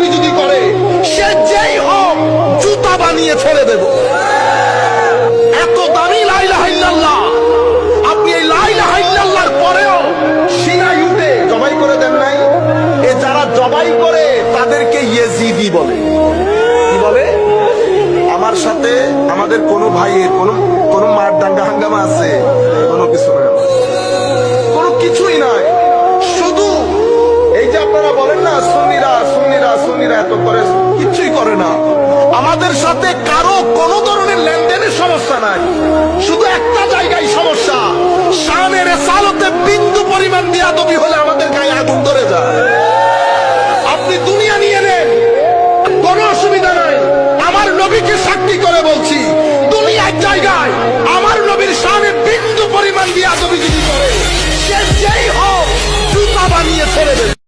বিয়াদবি যদি করে, সে যেই হোক জুতা বানিয়ে ছেড়ে দেব। এত দামি লা ইলাহা ইল্লাল্লাহ, আপনি এই লা ইলাহা ইল্লাল্লাহর পরেও সিনায় উঠে জবাই করে দেন নাই। এ যারা জবাই করে তাদেরকে ইয়েজিদি বলে। কি বলে? আমার সাথে আমাদের কোনো ভাইয়ের কোনো মার দাঙ্গা হাঙ্গামা আছে? কোনো কিছু নাই, কোনো কিছুই নাই। শুধু এই যে আপনারা বলেন না সুন্নিরা সুন্নিরা সুন্নিরা এত করে, কিছুই করে না। আমাদের সাথে কারো কোনো ধরনের লেনদেনের সমস্যা নাই, শুধু একটা জায়গায় সমস্যা, শানে রিসালাতে বিন্দু পরিমাণ বিয়াদবি হলে আমাদের গায়ে আগুন ধরে যায়। আপনি দুনিয়া নিয়ে নেন, কোনো অসুবিধা নাই। আমার নবীকে সাক্ষী করে বলছি, দুনিয়ার জায়গায় আমার নবীর শানে বিন্দু পরিমাণ বিয়াদবি যদি করে, সে যেই হোক জুতা বানিয়ে ছেড়ে দেবে।